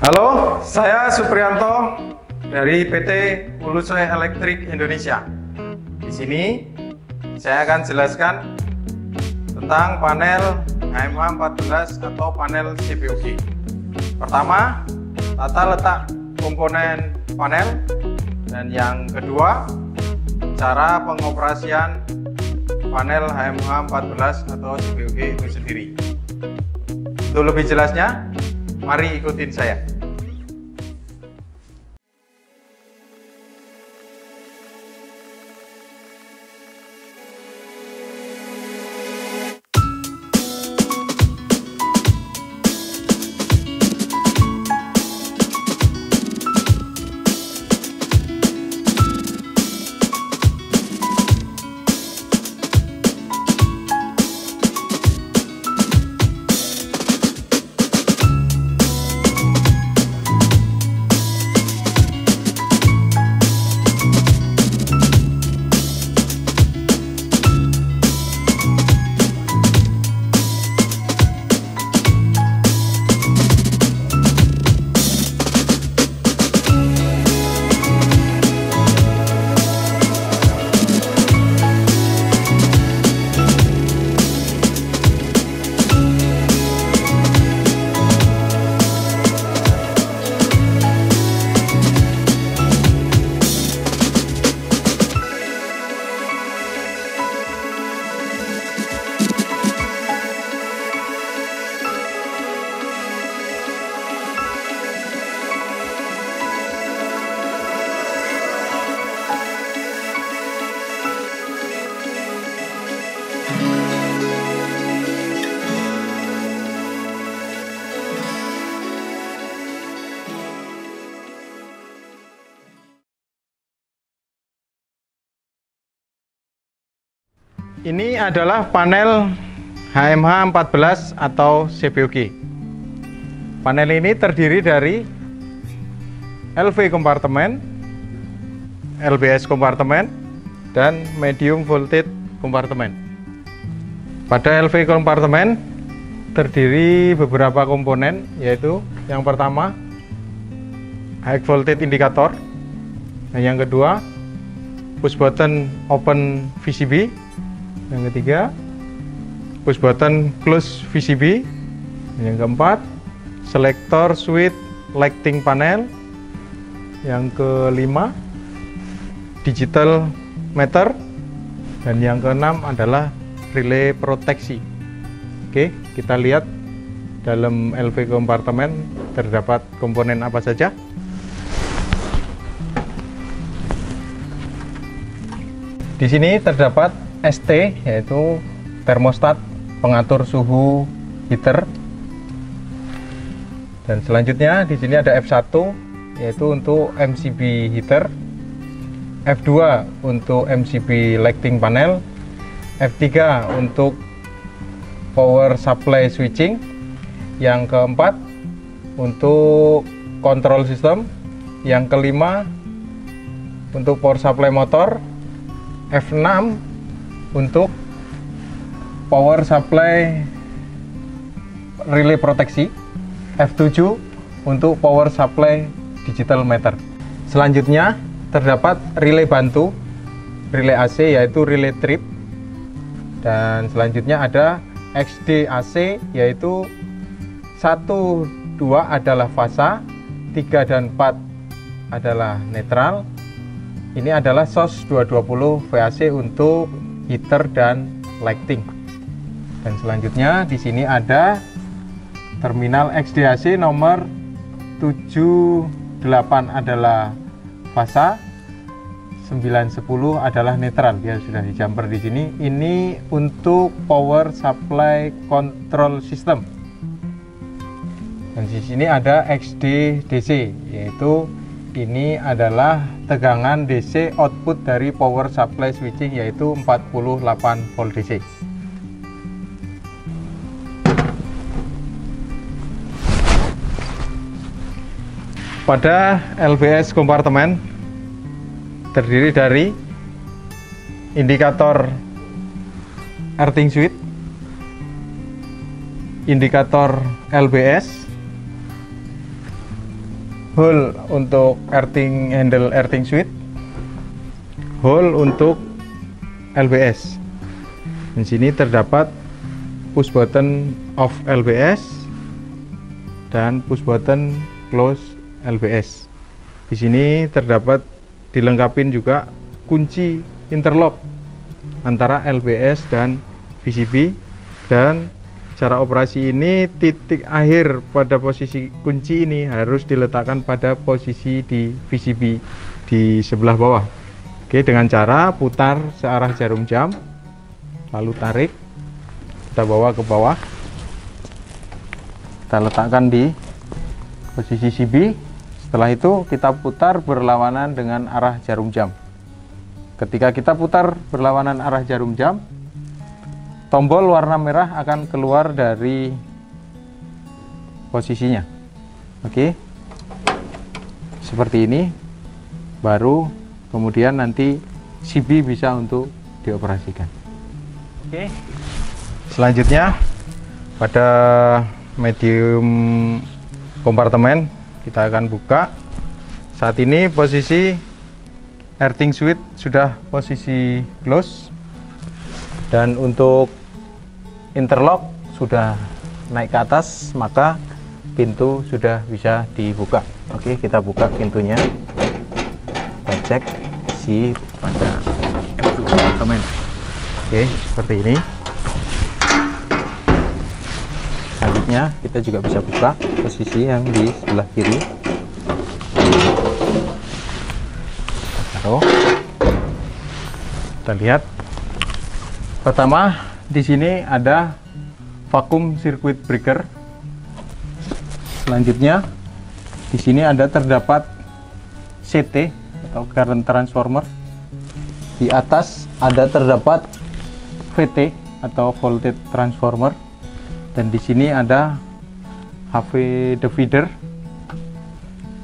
Halo, saya Supriyanto dari PT Ulusoy Elektrik Indonesia. Di sini saya akan jelaskan tentang panel HMH 14 atau panel CPOG. Pertama, tata letak komponen panel, dan yang kedua, cara pengoperasian panel HMH 14 atau CPOG itu sendiri. Untuk lebih jelasnya, mari ikutin saya. Ini adalah panel HMH 14 atau CPOG. Panel ini terdiri dari LV kompartemen, LBS kompartemen, dan medium voltage kompartemen. Pada LV kompartemen terdiri beberapa komponen, yaitu yang pertama high voltage indicator, dan yang kedua push button open VCB, yang ketiga push button close VCB, yang keempat selektor switch lighting panel, yang kelima digital meter, dan yang keenam adalah relay proteksi. Oke, kita lihat dalam LV kompartemen terdapat komponen apa saja. Di sini terdapat ST, yaitu termostat pengatur suhu heater. Dan selanjutnya di sini ada F1, yaitu untuk MCB heater, F2 untuk MCB lighting panel, F3 untuk power supply switching, yang keempat untuk control system, yang kelima untuk power supply motor, F6 untuk power supply relay proteksi, F7 untuk power supply digital meter. Selanjutnya terdapat relay bantu, relay AC yaitu relay trip, dan selanjutnya ada XD AC yaitu 1, 2 adalah fasa, 3 dan 4 adalah netral. Ini adalah SOS 220 VAC untuk heater dan lighting. Dan selanjutnya di sini ada terminal XDAC nomor 78 adalah fasa, 9, 10 adalah netral. Dia sudah dijumper di sini. Ini untuk power supply control system. Dan di sini ada XD-DC, yaitu ini adalah tegangan DC output dari power supply switching, yaitu 48 volt DC. Pada LBS kompartemen terdiri dari indikator earthing switch, indikator LBS, hole untuk earthing handle earthing switch, hole untuk LBS. Di sini terdapat push button off LBS dan push button close LBS. Di sini terdapat dilengkapin juga kunci interlock antara LBS dan VCB, dan cara operasi ini titik akhir pada posisi kunci ini harus diletakkan pada posisi di VCB di sebelah bawah. Oke, dengan cara putar searah jarum jam, lalu tarik, kita bawa ke bawah, kita letakkan di posisi CB. Setelah itu kita putar berlawanan dengan arah jarum jam. Ketika kita putar berlawanan arah jarum jam, tombol warna merah akan keluar dari posisinya. Oke, seperti ini. Baru kemudian nanti CB bisa untuk dioperasikan. Oke, selanjutnya pada medium kompartemen kita akan buka. Saat ini posisi earthing switch sudah posisi close, dan untuk interlock sudah naik ke atas, maka pintu sudah bisa dibuka. Oke, kita buka pintunya, kita cek isi pada kompartemen. Oke, seperti ini. Selanjutnya kita juga bisa buka posisi yang di sebelah kiri. Taruh. Kita lihat. Pertama, di sini ada vacuum circuit breaker. Selanjutnya, di sini terdapat CT atau current transformer. Di atas terdapat VT atau voltage transformer. Dan di sini ada HV divider.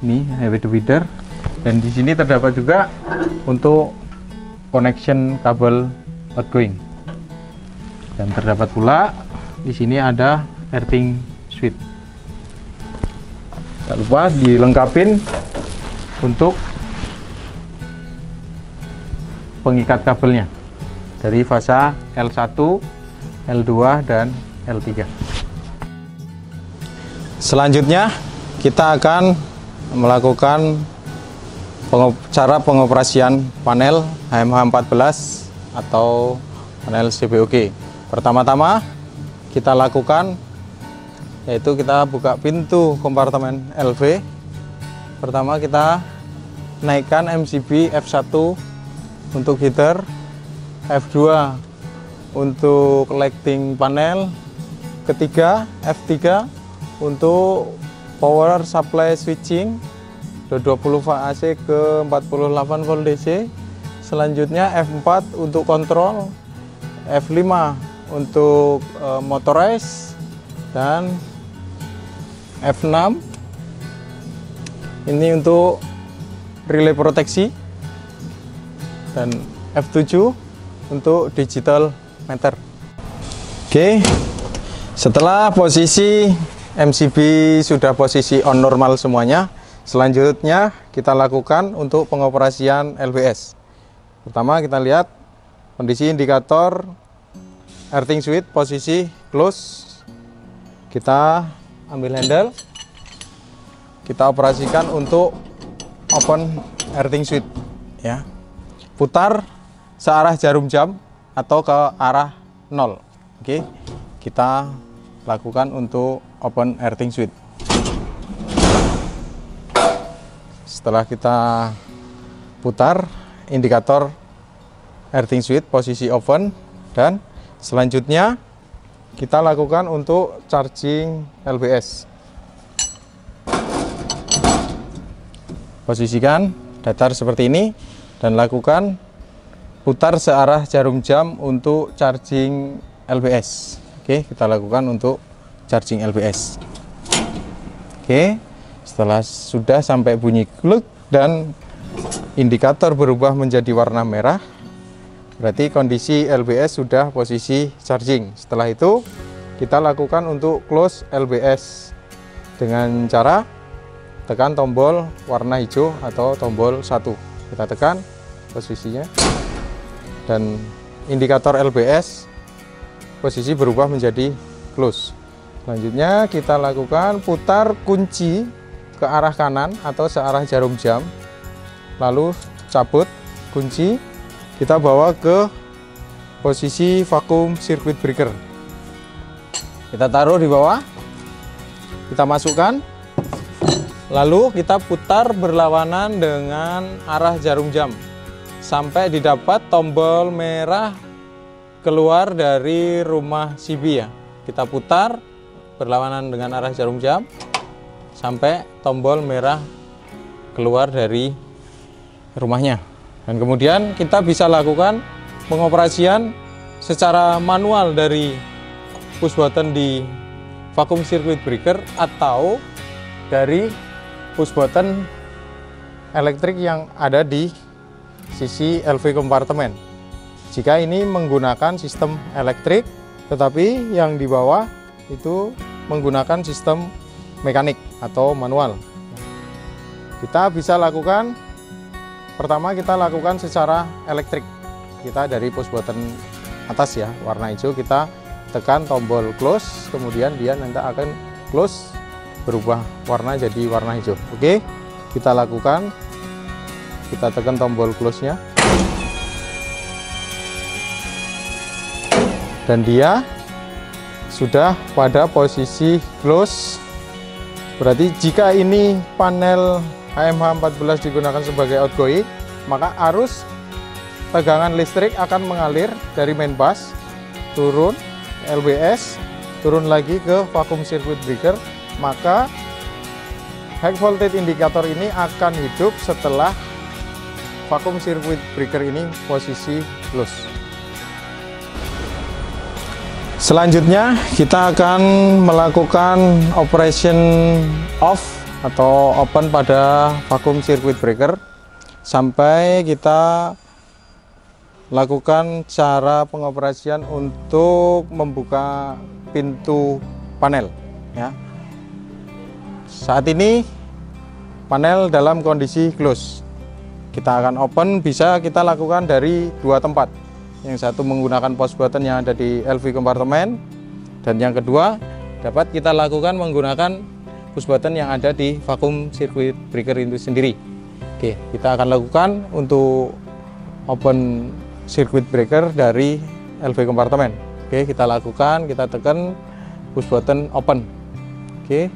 Ini HV divider. Dan di sini terdapat juga untuk connection kabel outgoing. Dan terdapat pula di sini ada earthing switch. Tak lupa dilengkapin untuk pengikat kabelnya dari fasa L1, L2 dan L3. Selanjutnya kita akan melakukan cara pengoperasian panel HMH14 atau panel CBOG. Pertama-tama kita lakukan yaitu kita buka pintu kompartemen LV. Pertama kita naikkan MCB F1 untuk heater, F2 untuk lighting panel, ketiga F3 untuk power supply switching 20 volt AC ke 48 volt DC. Selanjutnya F4 untuk kontrol, F5 untuk motorize, dan F6 ini untuk relay proteksi, dan F7 untuk digital meter. Oke, setelah posisi MCB sudah posisi on normal semuanya, selanjutnya kita lakukan untuk pengoperasian LBS. Pertama kita lihat kondisi indikator earthing switch posisi close. Kita ambil handle, kita operasikan untuk open earthing switch ya. Putar searah jarum jam atau ke arah 0. Oke, kita lakukan untuk open earthing switch. Setelah kita putar indikator earthing switch posisi open, dan selanjutnya kita lakukan untuk charging LBS. Posisikan datar seperti ini dan lakukan putar searah jarum jam untuk charging LBS. Oke, kita lakukan untuk charging LBS. Oke, setelah sudah sampai bunyi kluk dan indikator berubah menjadi warna merah, berarti kondisi LBS sudah posisi charging. Setelah itu kita lakukan untuk close LBS dengan cara tekan tombol warna hijau atau tombol 1. Kita tekan posisinya, dan indikator LBS posisi berubah menjadi close. Selanjutnya kita lakukan putar kunci ke arah kanan atau searah jarum jam, lalu cabut kunci, kita bawa ke posisi vacuum circuit breaker. Kita taruh di bawah, kita masukkan, lalu kita putar berlawanan dengan arah jarum jam sampai didapat tombol merah keluar dari rumah CB ya. Kita putar berlawanan dengan arah jarum jam sampai tombol merah keluar dari rumahnya. Dan kemudian kita bisa lakukan pengoperasian secara manual dari push button di vacuum circuit breaker atau dari push button elektrik yang ada di sisi LV kompartemen. Jika ini menggunakan sistem elektrik, tetapi yang di bawah itu menggunakan sistem mekanik atau manual. Kita bisa lakukan, pertama kita lakukan secara elektrik. Kita dari push button atas ya, warna hijau, kita tekan tombol close, kemudian dia nanti akan close, berubah warna jadi warna hijau. Oke, kita lakukan, kita tekan tombol close nya, dan dia sudah pada posisi close. Berarti jika ini panel HMH14 digunakan sebagai outgoing, maka arus tegangan listrik akan mengalir dari main bus turun LBS, turun lagi ke vacuum circuit breaker, maka high voltage indikator ini akan hidup setelah vacuum circuit breaker ini posisi close. Selanjutnya kita akan melakukan operation off atau open pada vacuum circuit breaker sampai kita lakukan cara pengoperasian untuk membuka pintu panel ya. Saat ini panel dalam kondisi close. Kita akan open, bisa kita lakukan dari dua tempat. Yang satu menggunakan push button yang ada di LV kompartemen, dan yang kedua dapat kita lakukan menggunakan push button yang ada di vacuum circuit breaker itu sendiri. Oke, kita akan lakukan untuk open circuit breaker dari LV kompartemen. Oke, kita lakukan, kita tekan push button open. Oke,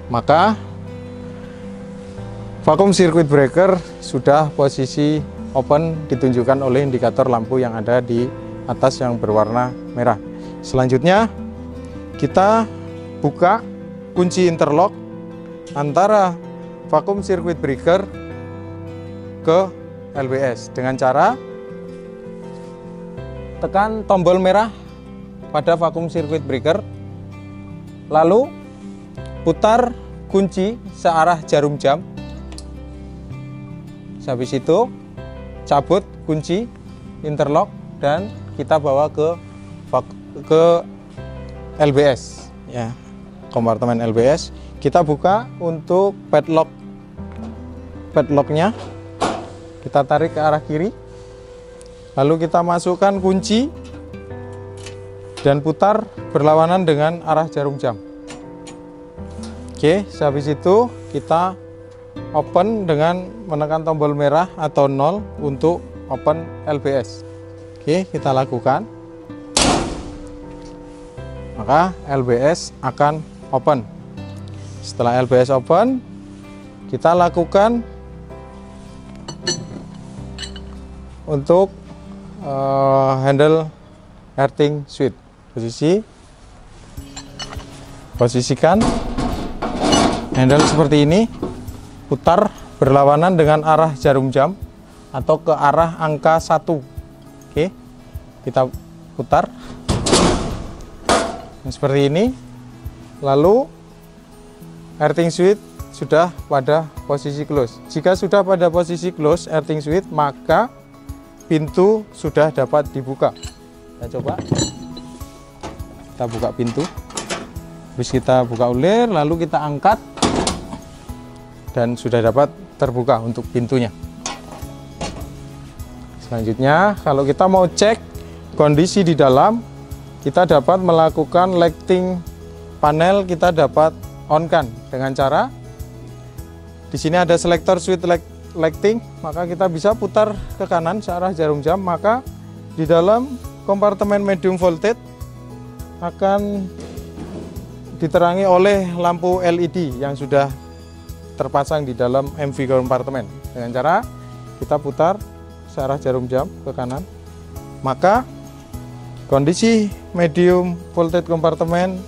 maka vacuum circuit breaker sudah posisi open, ditunjukkan oleh indikator lampu yang ada di atas yang berwarna merah. Selanjutnya kita buka kunci interlock antara vacuum circuit breaker ke LBS dengan cara tekan tombol merah pada vacuum circuit breaker, lalu putar kunci searah jarum jam. Habis itu cabut kunci interlock dan kita bawa ke LBS ya, kompartemen LBS. Kita buka untuk padlocknya, kita tarik ke arah kiri, lalu kita masukkan kunci dan putar berlawanan dengan arah jarum jam. Oke, habis itu kita open dengan menekan tombol merah atau 0 untuk open LBS. Oke, kita lakukan, maka LBS akan open. Setelah LBS open, kita lakukan untuk handle earthing switch. Posisikan handle seperti ini, putar berlawanan dengan arah jarum jam atau ke arah angka 1. Oke, kita putar seperti ini, lalu earthing switch sudah pada posisi close. Jika sudah pada posisi close earthing switch, maka pintu sudah dapat dibuka. Kita coba, kita buka pintu, habis kita buka ulir, lalu kita angkat dan sudah dapat terbuka untuk pintunya. Selanjutnya, kalau kita mau cek kondisi di dalam, kita dapat melakukan lighting panel, kita dapat on-kan dengan cara di sini ada selektor switch lighting, maka kita bisa putar ke kanan searah jarum jam, maka di dalam kompartemen medium voltage akan diterangi oleh lampu LED yang sudah terpasang di dalam MV kompartemen. Dengan cara kita putar searah jarum jam ke kanan, maka kondisi medium voltage kompartemen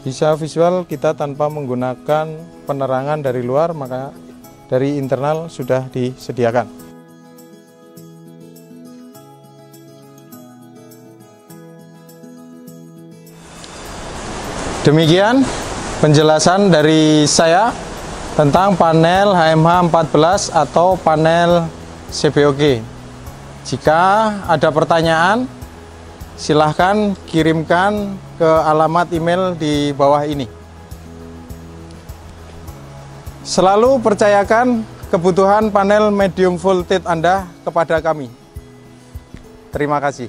bisa visual kita tanpa menggunakan penerangan dari luar, maka dari internal sudah disediakan. Demikian penjelasan dari saya tentang panel HMH 14 atau panel CBOG. Jika ada pertanyaan, silahkan kirimkan ke alamat email di bawah ini. Selalu percayakan kebutuhan panel medium voltage Anda kepada kami. Terima kasih.